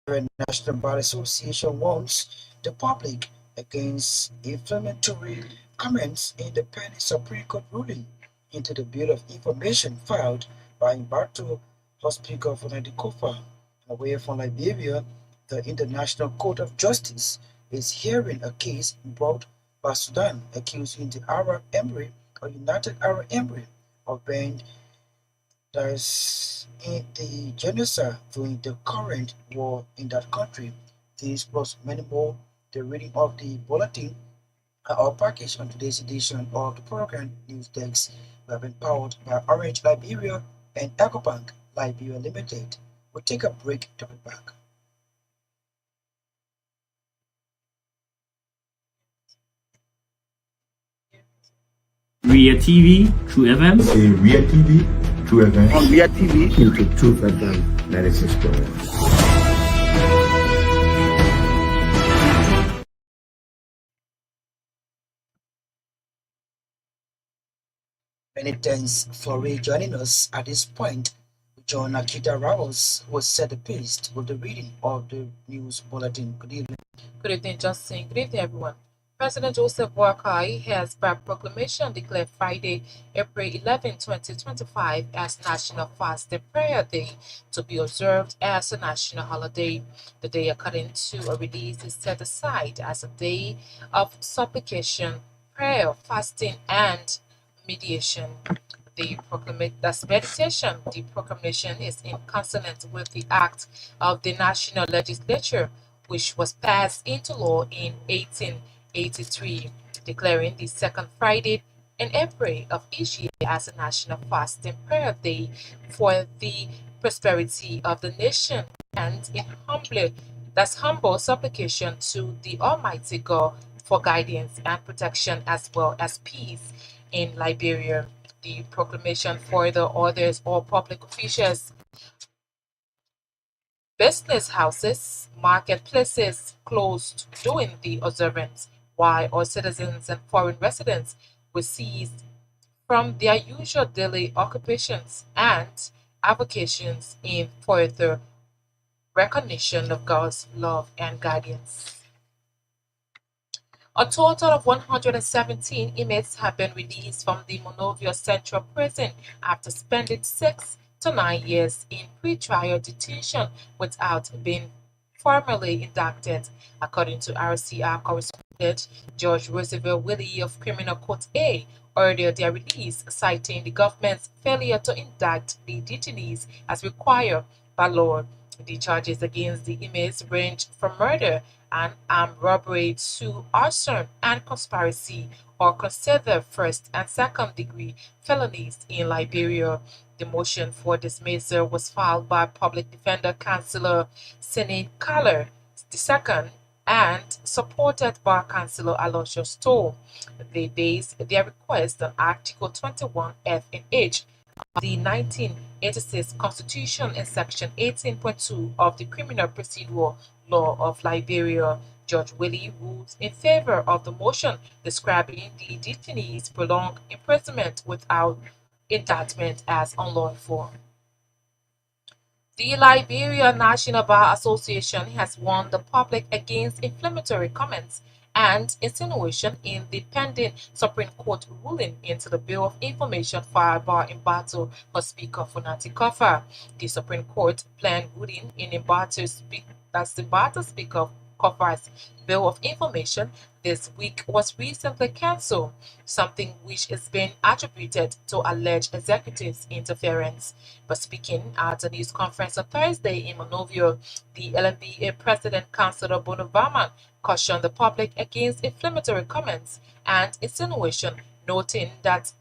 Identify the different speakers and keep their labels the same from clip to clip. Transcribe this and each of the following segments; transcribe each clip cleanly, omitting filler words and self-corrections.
Speaker 1: The National Bar Association warns the public against inflammatory comments in the pending Supreme Court ruling into the Bill of Information filed by Humberto Hospital for Nadikofa. Away from Liberia, the International Court of Justice is hearing a case brought by Sudan accusing the Arab Emirate or United Arab Emirates of being there's the genocide during the current war in that country. These plus many more, the reading of the bulletin are all packaged on today's edition of the program News Desk. We have been powered by Orange Liberia and EcoBank Liberia Limited. We'll take a break to be back.
Speaker 2: Ria TV, True FM.
Speaker 3: Okay, Ria TV, True FM.
Speaker 4: On Ria TV,
Speaker 3: into True FM 96.1.
Speaker 1: Many thanks for rejoining us at this point. John Akita Rawls will set the pace with the reading of the news bulletin. Good evening.
Speaker 5: Good evening, Justin. Good evening, everyone. President Joseph Boakai has by proclamation declared Friday, April 11, 2025 as National Fast and Prayer Day to be observed as a national holiday. The day, according to a release, is set aside as a day of supplication, prayer, fasting, and mediation. That's meditation. The proclamation is in consonance with the act of the National Legislature, which was passed into law in 1883, declaring the second Friday in April of each year as a national fast and prayer day for the prosperity of the nation and in humble supplication to the Almighty God for guidance and protection as well as peace in Liberia. The proclamation further orders all public officials, business houses, marketplaces closed during the observance, while all citizens and foreign residents were seized from their usual daily occupations and avocations in further recognition of God's love and guidance. A total of 117 inmates have been released from the Monrovia Central Prison after spending 6 to 9 years in pre-trial detention without being formally indicted, according to RCR correspondent George Roosevelt Willie of Criminal Court A. Ordered their release, citing the government's failure to indict the detainees as required by law. The charges against the inmates range from murder and armed robbery to arson and conspiracy or considered first and second degree felonies in Liberia. The motion for dismissal was filed by Public Defender Councillor Senate Kaler II and supported by Councillor Aloysius Stoll. They based their request on Article 21 F and H of the 1986 Constitution and Section 18.2 of the Criminal Procedure Law of Liberia. Judge Willie ruled in favor of the motion, describing the detainees' prolonged imprisonment without indictment as unlawful. The Liberia National Bar Association has warned the public against inflammatory comments and insinuation in the pending Supreme Court ruling into the Bill of Information filed by Humberto for Speaker Funati Kofa. The Supreme Court planned ruling in Humberto's Speaker Kofa's Bill of Information this week was recently cancelled, something which is being attributed to alleged executive interference. But speaking at a news conference on Thursday in Monrovia, the LMBA President Councillor Bonovaman cautioned the public against inflammatory comments and insinuation, noting that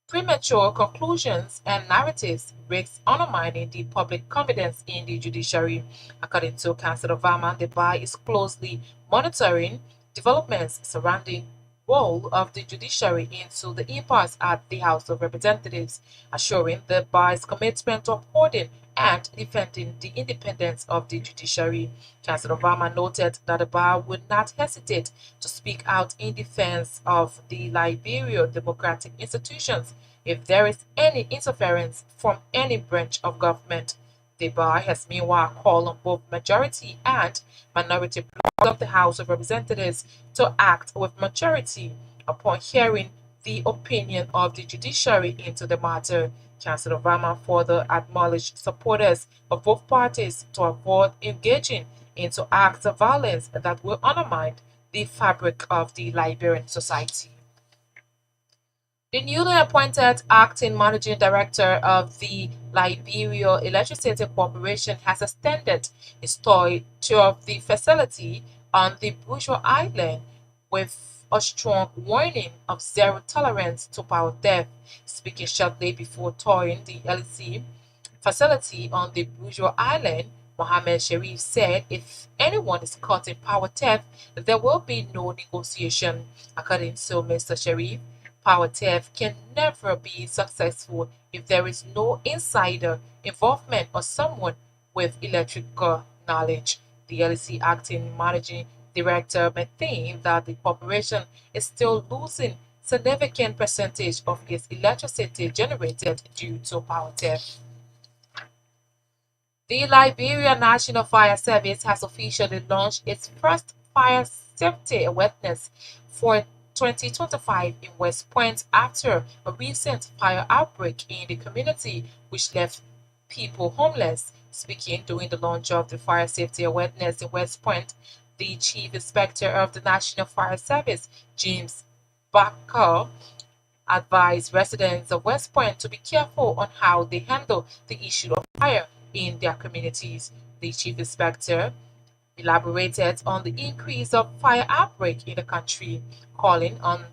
Speaker 5: premature conclusions and narratives risk undermining the public confidence in the judiciary. According to Councillor Varma, the bar is closely monitoring developments surrounding role of the judiciary into the impasse at the House of Representatives, assuring the bar's commitment to upholding and defending the independence of the judiciary. Councillor Varma noted that the bar would not hesitate to speak out in defense of the Liberia democratic institutions if there is any interference from any branch of government. The bar has meanwhile called on both majority and minority blocks of the House of Representatives to act with majority upon hearing the opinion of the judiciary into the matter. Councillor Varma further acknowledged supporters of both parties to avoid engaging into acts of violence that will undermine the fabric of the Liberian society. The newly appointed acting managing director of the Liberia Electricity Corporation has extended its tour of the facility on the Bourgeois Island with a strong warning of zero tolerance to power theft. Speaking shortly before touring the LC facility on the Bourgeois Island, Mohammed Sharif said if anyone is caught in power theft, there will be no negotiation. According to Mr. Sharif, power theft can never be successful if there is no insider involvement or someone with electrical knowledge. The LC acting managing director maintained that the corporation is still losing significant percentage of its electricity generated due to power theft. The Liberia National Fire Service has officially launched its first fire safety awareness for 2025 in West Point after a recent fire outbreak in the community which left people homeless. Speaking during the launch of the fire safety awareness in West Point, the Chief Inspector of the National Fire Service, James Barker, advised residents of West Point to be careful on how they handle the issue of fire in their communities. The Chief Inspector elaborated on the increase of fire outbreak in the country, calling on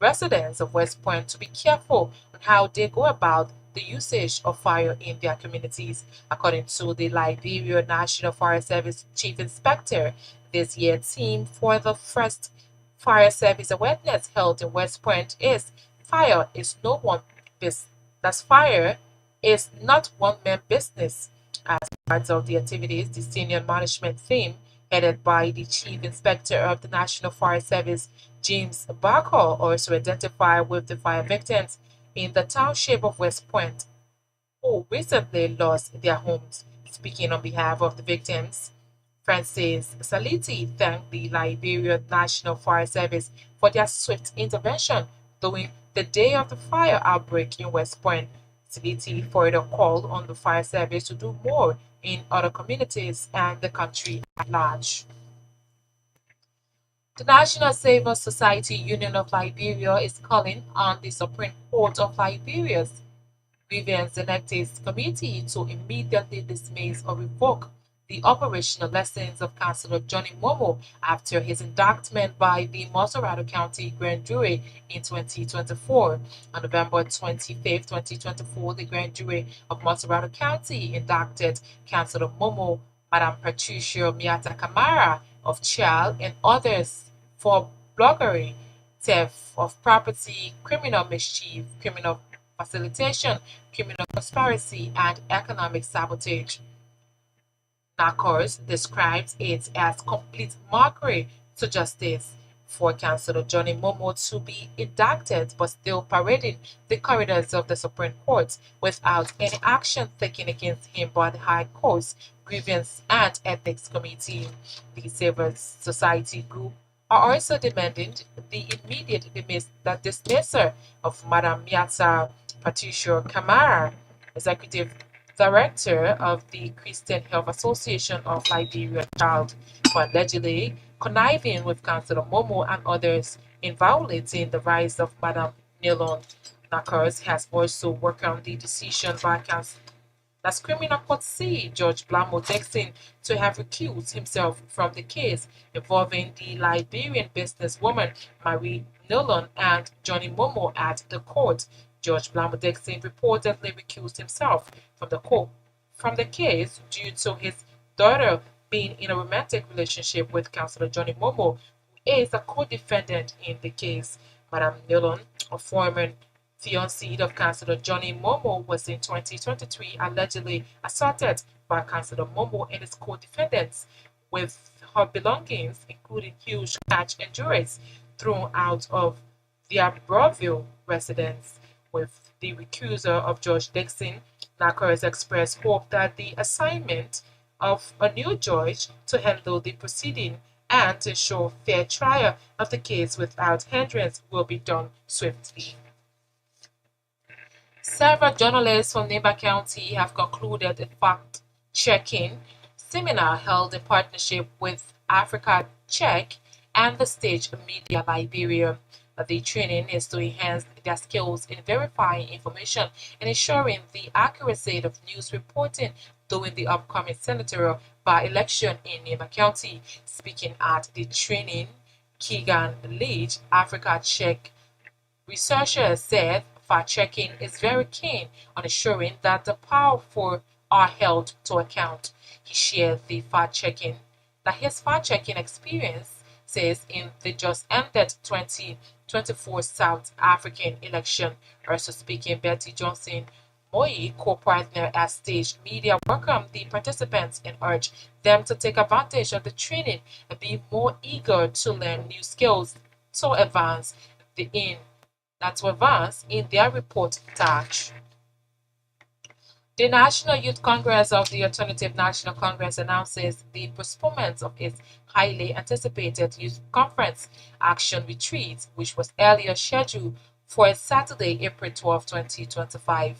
Speaker 5: residents of West Point to be careful on how they go about the usage of fire in their communities. According to the Liberia National Fire Service Chief Inspector, this year's theme for the first fire service awareness held in West Point is fire is no one business. That's fire is not one man business. As part of the activities, the senior management theme, headed by the Chief Inspector of the National Fire Service, James Barker, also identified with the fire victims in the township of West Point who recently lost their homes. Speaking on behalf of the victims, Francis Saliti thanked the Liberia National Fire Service for their swift intervention during the day of the fire outbreak in West Point. Saliti further called on the fire service to do more in other communities and the country at large. The National Civil Society Union of Liberia is calling on the Supreme Court of Liberia's Grievance Electives Committee to immediately dismiss or revoke the operational lessons of Councillor Johnny Momoh after his indictment by the Montserrat County Grand Jury in 2024. On November 25, 2024, the Grand Jury of Montserrat County indicted Councillor Momoh, Madam Patricia Miata Camara of Child, and others for bloggery, theft of property, criminal mischief, criminal facilitation, criminal conspiracy, and economic sabotage. NACORS describes it as complete mockery to justice for Councillor Johnny Momoh to be indicted but still parading the corridors of the Supreme Court without any action taken against him by the High Court's Grievance and Ethics Committee. The Civil Society group are also demanding the immediate dismissal of Madam Miata Patricia Camara, Executive Director of the Christian Health Association of Liberia Child, for allegedly conniving with Councillor Momoh and others in violating the rights of Madam Nilon. NACORS has also welcomed the decision by Councillor Criminal Court C. Judge Blamo Dixon to have recused himself from the case involving the Liberian businesswoman Marie Nilon and Johnny Momoh at the court. Judge Blamo Dixon reportedly recused himself from the case due to his daughter being in a romantic relationship with Councillor Johnny Momoh, who is a co-defendant in the case. Madam Nilon, a former fiancée of Councillor Johnny Momoh, was in 2023 allegedly assaulted by Councillor Momoh and his co-defendants, with her belongings, including huge cash and jewelry, thrown out of their Broadview residence. With the recusal of Judge Dixon, NACO expressed hope that the assignment of a new judge to handle the proceeding and to ensure fair trial of the case without hindrance will be done swiftly. Several journalists from Nemba County have concluded a fact-checking seminar held in partnership with Africa Check and the Stage Media Liberia. The training is to enhance their skills in verifying information and ensuring the accuracy of news reporting during the upcoming senatorial by-election in Nemba County. Speaking at the training, Keegan Leach, Africa Check researcher, said fact-checking is very keen on ensuring that the powerful are held to account. He shared his fact-checking experience says in the just ended 2024 South African election. Also speaking, Betty Johnson Moyi, co-partner at Stage Media, welcomed the participants and urged them to take advantage of the training and be more eager to learn new skills to advance in their report task. The National Youth Congress of the Alternative National Congress announces the postponement of its highly anticipated youth conference action retreat, which was earlier scheduled for Saturday, April 12, 2025.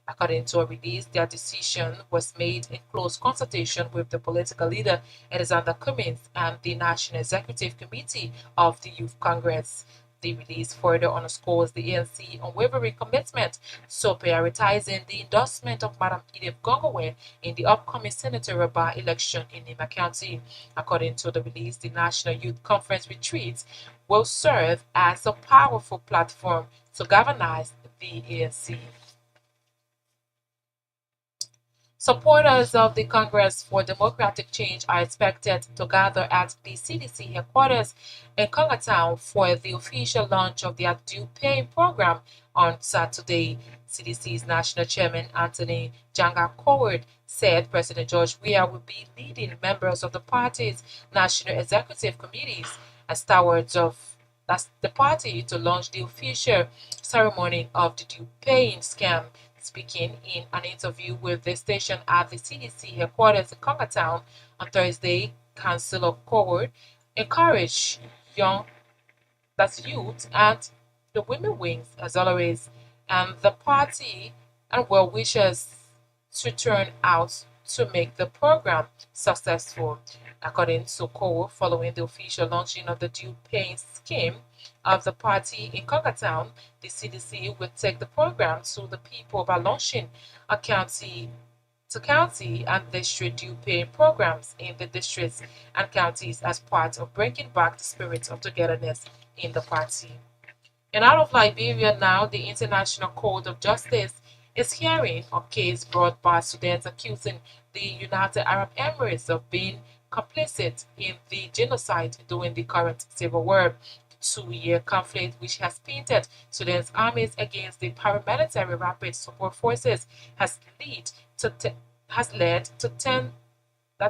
Speaker 5: According to a release, their decision was made in close consultation with the political leader, Alexander Cummins, and the National Executive Committee of the Youth Congress. The release further underscores the ANC unwavering commitment to prioritizing the endorsement of Madam Edith Gongwe in the upcoming senatorial by-election in Nemba County. According to the release, the National Youth Conference retreats will serve as a powerful platform to galvanize the ANC. Supporters of the Congress for Democratic Change are expected to gather at the CDC headquarters in Kongatown for the official launch of their due paying program on Saturday. CDC's national chairman Anthony Janga Coward said President George Weah will be leading members of the party's national executive committees as stewards of the party to launch the official ceremony of the due paying scam. Speaking in an interview with the station at the CDC headquarters in Kongatown on Thursday, Councillor Coward encouraged youth and the women wings, as always, and the party and well-wishers to turn out to make the program successful. According to Coward, following the official launching of the due paying scheme of the party in Kongatown, the CDC will take the program to the people by launching a county and district due paying programs in the districts and counties as part of bringing back the spirit of togetherness in the party. And out of Liberia now, the International Court of Justice is hearing a case brought by students accusing the United Arab Emirates of being complicit in the genocide during the current civil war. The 2-year conflict, which has pitted Sudan's armies against the paramilitary rapid support forces, has led to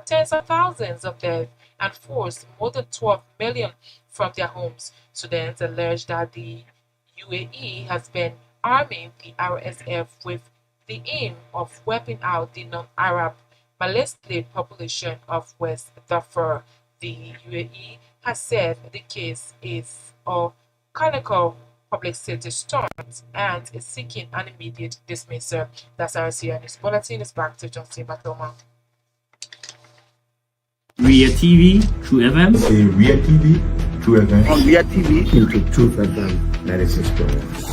Speaker 5: tens of thousands of deaths and forced more than 12 million from their homes. Sudan's alleged that the UAE has been arming the RSF with the aim of wiping out the non-Arab Palestinian population of West Darfur. The UAE has said the case is a canonical publicity stunt and is seeking an immediate dismissal. That's our CNS Bulletin. Is back to Johnson Batoma.
Speaker 2: Ria TV, True FM.
Speaker 3: Okay, Ria TV, True FM.
Speaker 4: On Ria TV,
Speaker 3: Into Truth FM 96.1.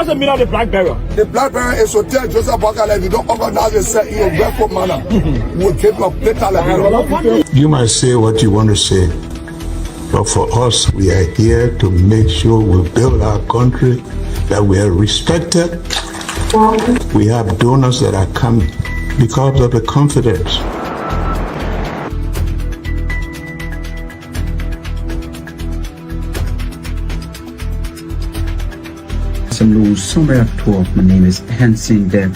Speaker 4: what's the meaning of the black barrier?
Speaker 6: The black barrier is to tell Joseph Bakala, if you don't organize yourself in a grateful manner, we'll take your plate.
Speaker 7: You might say what you want to say, but for us, we are here to make sure we build our country, that we are respected. We have donors that are coming because of the confidence.
Speaker 8: News Summary at 12. My name is Hansen Derek.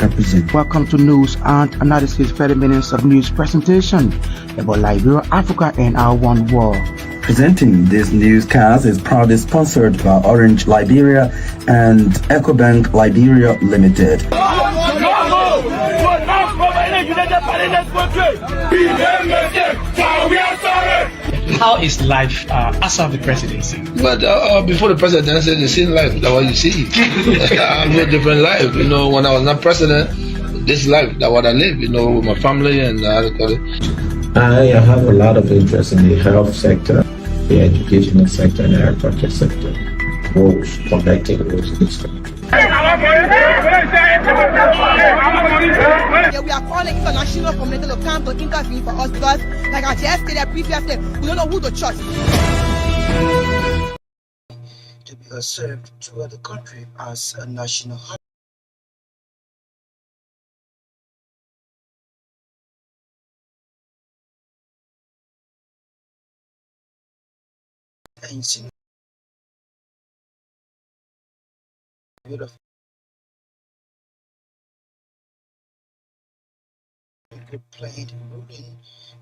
Speaker 8: Welcome to News and Analysis 30 minutes of news presentation. about Liberia, Africa, and our one world.
Speaker 9: Presenting this newscast is proudly sponsored by Orange Liberia and EcoBank Liberia Limited.
Speaker 10: How is life after the presidency?
Speaker 11: But before the presidency, the same life that what you see. I live a different life. You know, when I was not president, this life that what I live. You know, with my family and
Speaker 3: I have a lot of interest in the health sector, the educational sector, and the agriculture sector. Roads, connecting roads in this country.
Speaker 12: We are calling international community to come to intervene for us because, like I just stated previously, we don't know who to trust.
Speaker 1: To be observed throughout the country as a national holiday. And seen beautiful played ruling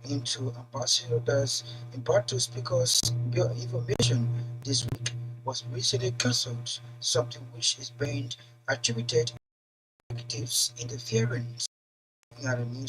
Speaker 1: into ambassadors and party speakers information this week was recently cancelled, something which is being attributed to executives interference in the news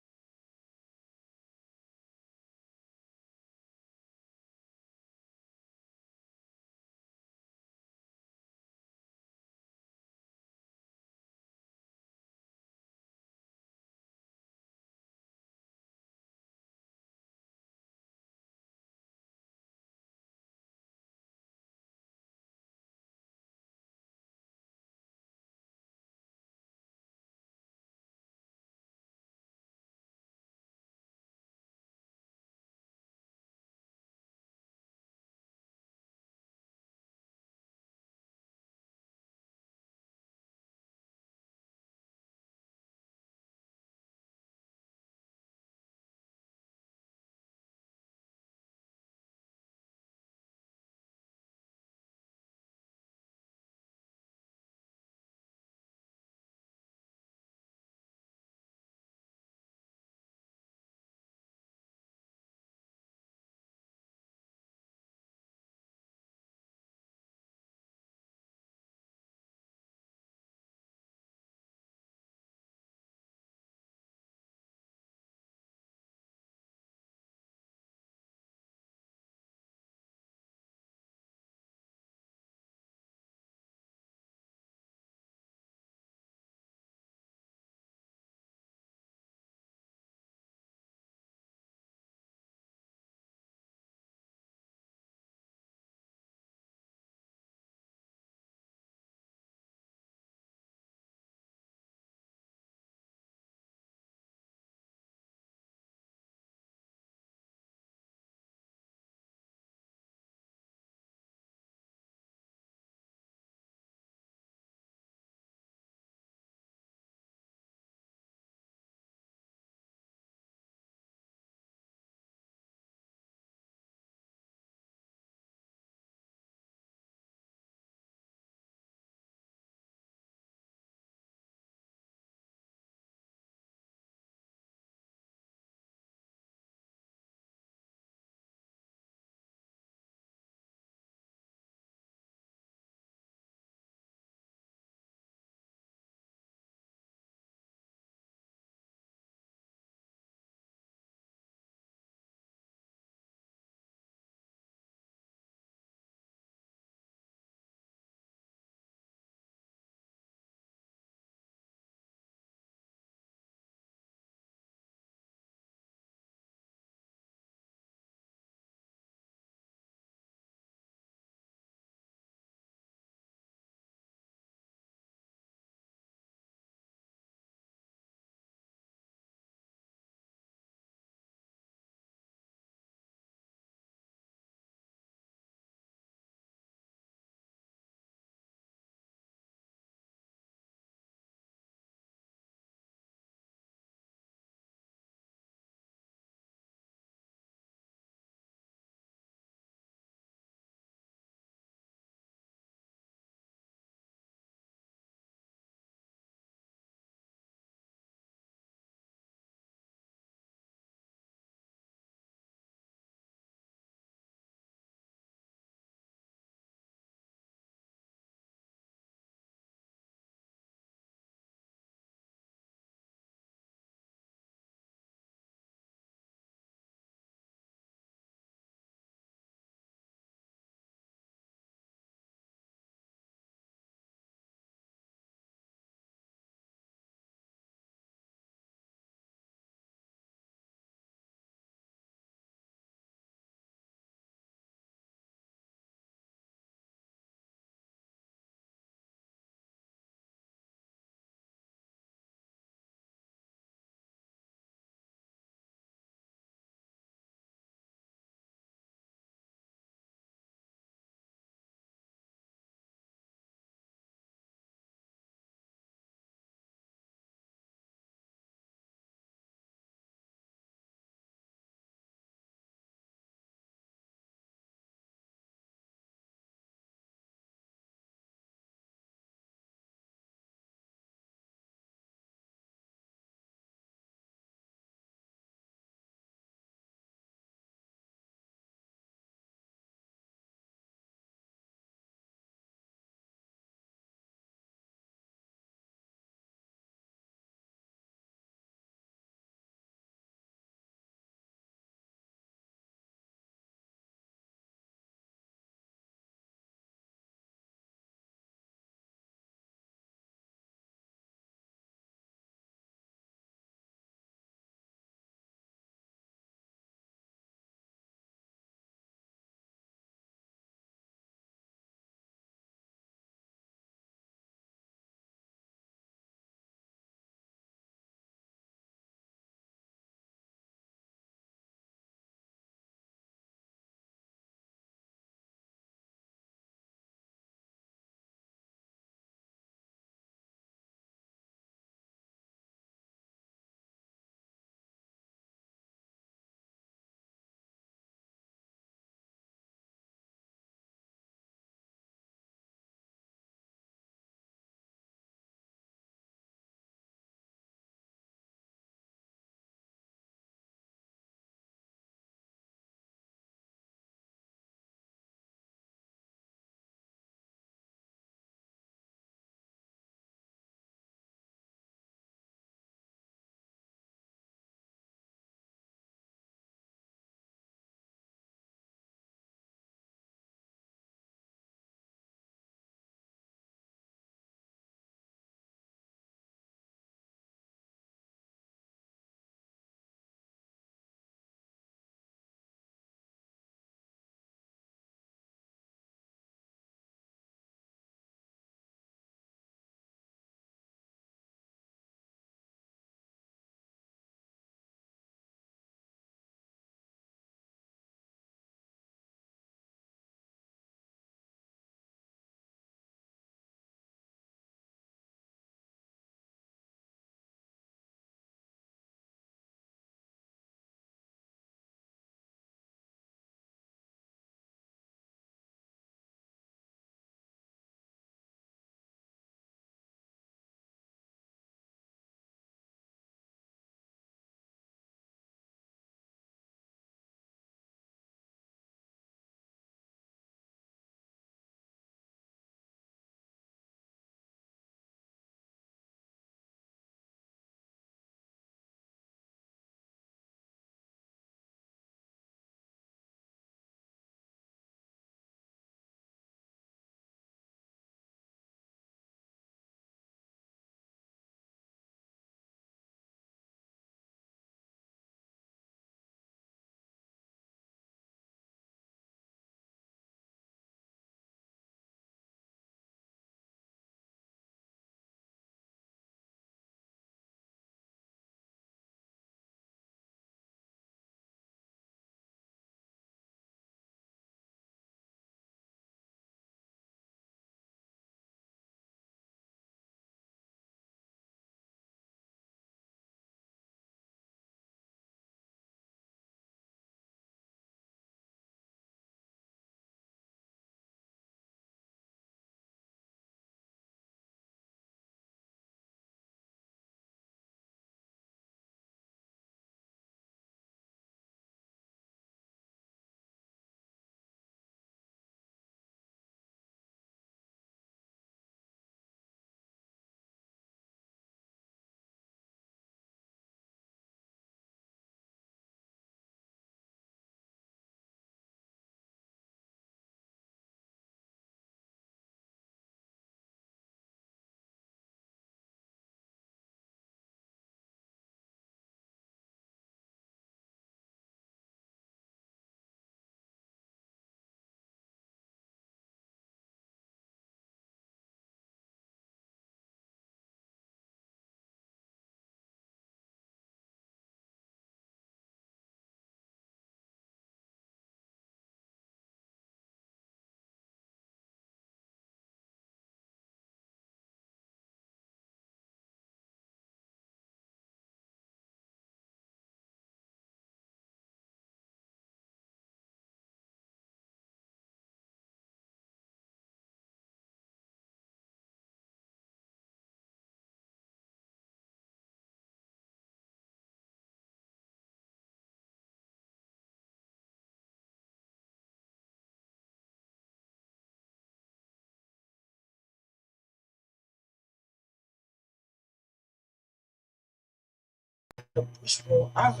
Speaker 1: the Bushwell Island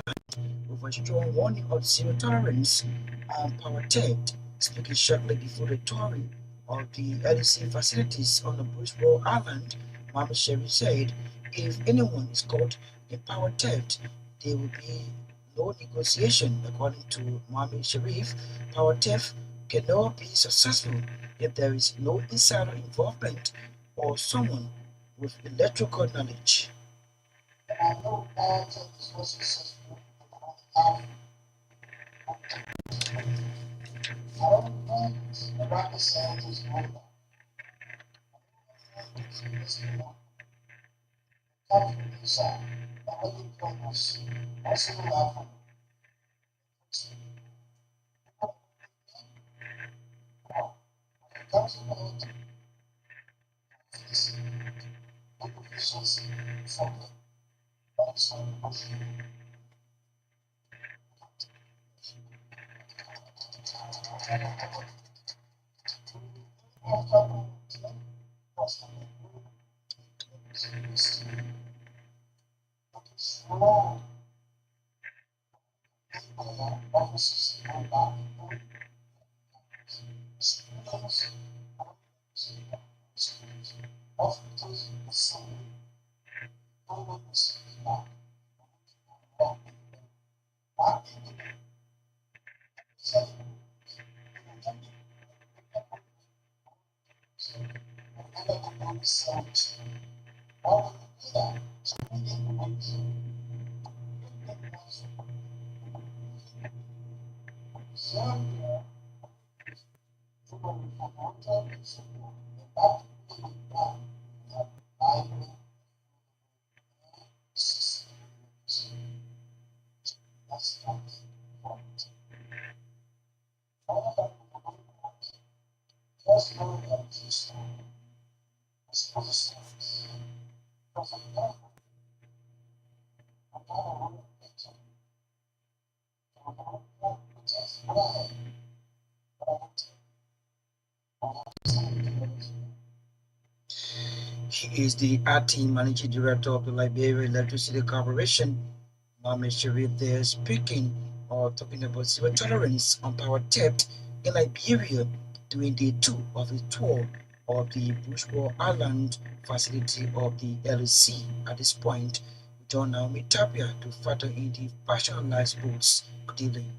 Speaker 1: with a strong warning of zero tolerance and power theft. Speaking shortly before the touring of the LEC facilities on the Bushwell Island, Mohammed Sharif said if anyone is caught in power theft, there will be no negotiation. According to Mohammed Sharif, power theft cannot be successful if there is no insider involvement or someone with electrical knowledge. And I know power theft is not successful. I don't think the rocket scientists know that. Come from inside, the only purpose, also laughing. Comes about this improvisation from the outside of He is the acting managing director of the Liberia Electricity Corporation. Mohammed Sharif there speaking or talking about zero tolerance on power theft in Liberia during day 2 of his tour of the Bushwell Island facility of the LEC. At this point, we join Naomi Tapia to factor in the passionalized boats. Good evening.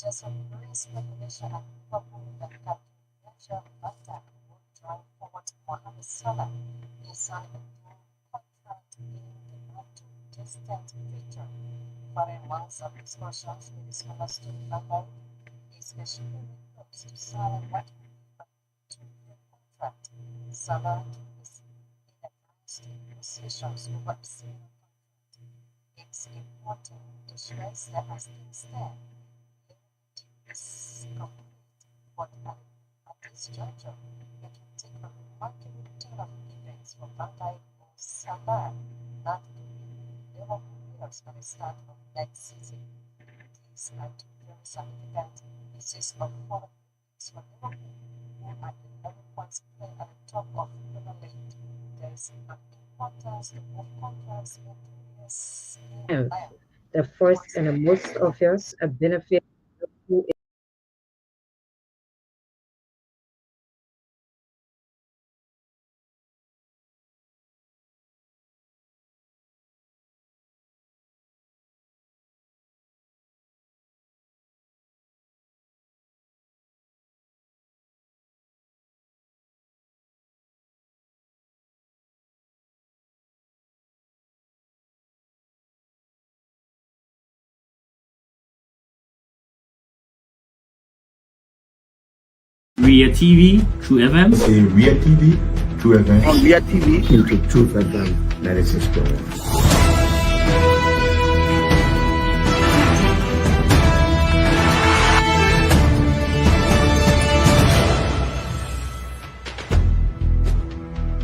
Speaker 5: There's some growing speculation and Liverpool that Captain Virgil van Dijk will drive forward Mohamed Salah in signing a new contract in the not too distant future. Following months of discussions with his cornerstone Van Dijk, is extremely close to signing what will be a two-year contract. Salah is in advanced negotiations over a similar contract. It's important to stress that as things stand, is complete, but at this juncture, it will take a remarkable turn of events for Van Dijk or Salah not to be Liverpool players by the start of next season. is very significant pieces of forward for Liverpool, who at 11 points play at the top of Premier League. There is an importance to both contracts in 2 years in Bayern.
Speaker 13: The first and the most obvious benefit
Speaker 2: Ria TV, True FM.
Speaker 3: In Ria TV, True FM. On Ria TV, into True FM 96.1.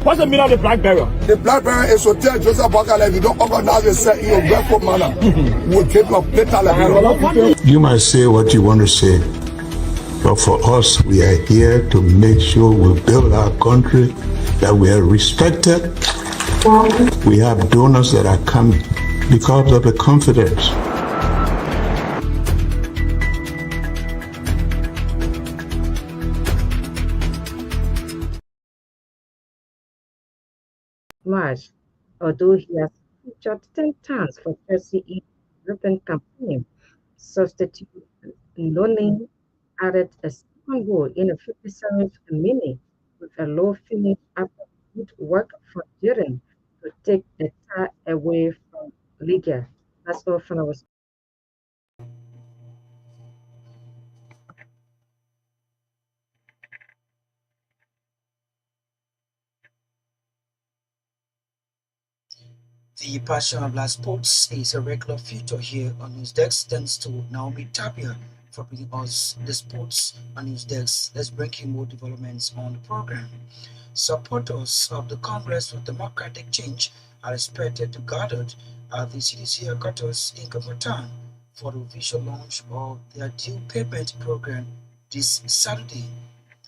Speaker 4: What's the meaning of the black barrier?
Speaker 6: The black barrier is to tell Joseph Bakala if you don't organize yourself in a grateful manner, we'll keep your better.
Speaker 7: You might say what you want to say, but for us, we are here to make sure we build our country, that we are respected. We have donors that are coming because of the confidence.
Speaker 13: March, although he has featured 10 times for Chelsea in the European campaign, substitute Lonin added a second goal in a 57th minute with a low finish after good work from Jiren to take the tie away from Liga. That's all from our
Speaker 1: The Passion of Black Sports is a regular feature here on Newsdesk. Thanks to Naomi Tapia for bringing us the sports on Newsdesk. Let's bring you more developments on the program. Supporters of the Congress for Democratic Change are expected to gather at the CDC headquarters in Kafatan for the official launch of their due payment program this Saturday.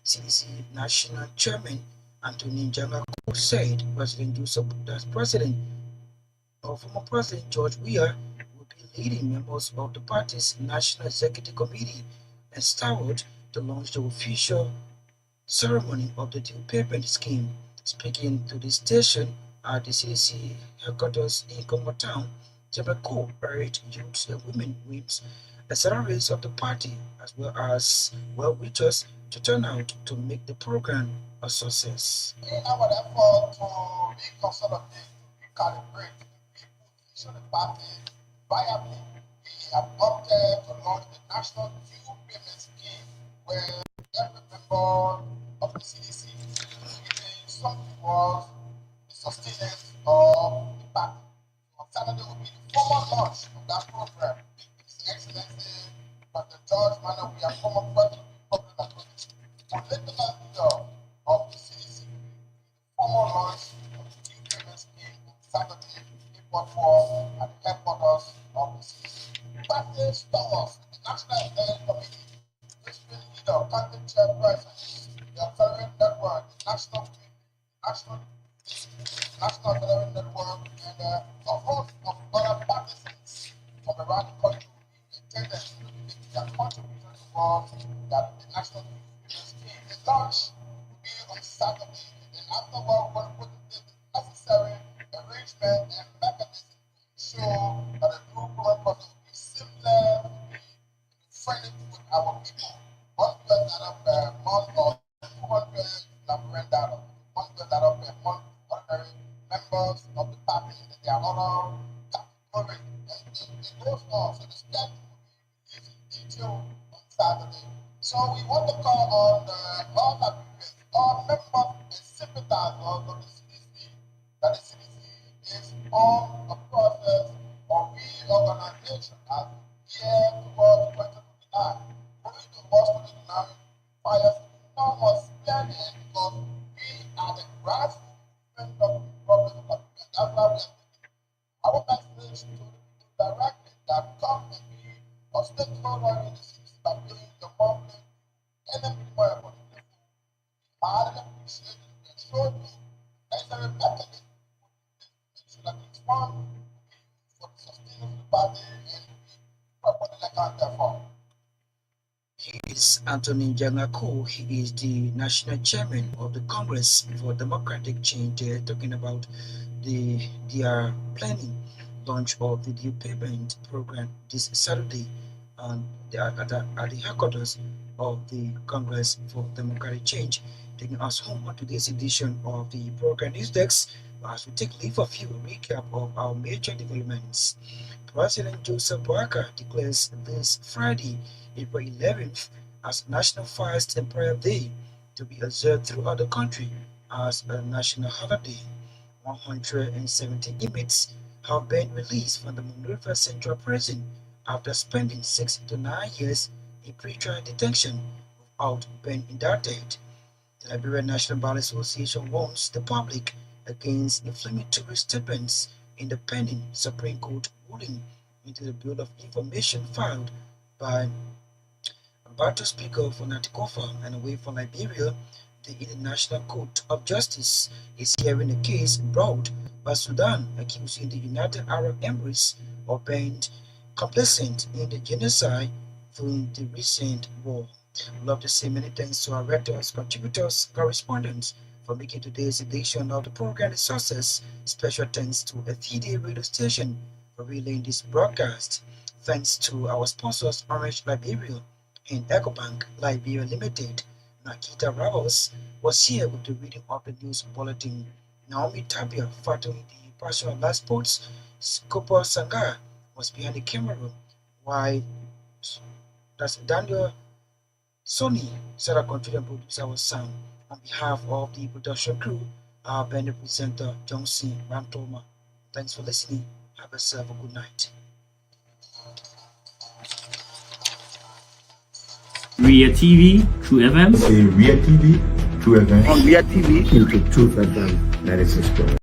Speaker 1: CDC National Chairman Anthony Jangaku said former President George Weah will be leading members of the party's National Executive Committee and Starwood to launch the official ceremony of the due payment scheme. Speaking to the station at the CDC headquarters in Congo Town, Jabako urged youths and women wins the salaries of the party as well as well-wishers to turn out to make the program a success.
Speaker 14: In our effort to reconsolidate, to recalibrate, to reposition the party viably, we have opted to launch the National Due Payment Scheme, where every member of the CDC is giving something towards the sustenance of the party. On Saturday will be the formal launch of that program. His Excellency Dr. George Manuel, we are former President of the Republic of the leader of the CDC. Formal launch of the due payment scheme on Saturday, April 4 at the headquarters of the CDC. Party stores the National Executive Committee, which will leader, Cabinet Chairperson, the Accelerated Network, the National Accelerated Network, and a host of other partisans from around the country intended to make their contribution towards that the National Youth Scheme. The launch will be on Saturday, and then afterward, we're going to put in place the necessary arrangement and mechanism to ensure that the group program process will be seamless, friendly with our people. $1 per month or $200 per $1 per month ordinary members of the party, and there are other categories, and it goes on. So the schedule will be released in detail on Saturday. So we want to call on all members and sympathizers of the CDC, that the CDC is on a process of reorganization as year towards 2029. Moving towards 2029 requires enormous spending because we are the grassroots movement of the problem of the That's why we are taking our message to the people directly that come and be But state federal agencies are playing the public enemy forever. I highly appreciate the showed me necessary mechanism so that it's one for the sustenance of the party and properly accounted for.
Speaker 1: He is Anthony Jangako. He is the national chairman of the Congress for Democratic Change. They're talking about their planning launch of the due payment program this Saturday, and they are at the headquarters of the Congress for Democratic Change. Taking us home on today's edition of the program News Desk, as we take leave of you, a recap of our major developments. President Joseph Boakai declares this Friday, April 11th, as National Fast and Prayer Day, to be observed throughout the country as a national holiday. 170 inmates have been released from the Monrovia Central Prison after spending 6 to 9 years in pretrial detention without being indicted. The Liberian National Bar Association warns the public against inflammatory statements in the pending Supreme Court ruling into the Bill of Information filed by Battle Speaker for Natikofa and away from Liberia. The International Court of Justice is hearing a case brought by Sudan accusing the United Arab Emirates of being complicit in the genocide during the recent war. I'd love to say many thanks to our writers, contributors, correspondents for making today's edition of the program a success. Special thanks to FED radio station for relaying this broadcast. Thanks to our sponsors, Orange Liberia and EcoBank Liberia Limited. Nakita Ravos was here with the reading of the news bulletin. Naomi Tabia following the personal live sports. Skopa Sangha was behind the camera, while that's Daniel Sony Sarah continued to produce our sound. On behalf of the production crew, our band presenter Johnson Rantoma. Thanks for listening. Have yourself a good night.
Speaker 2: Ria TV, True FM.
Speaker 3: Ria TV, True FM.
Speaker 8: On Ria TV,
Speaker 3: True FM, 96.1.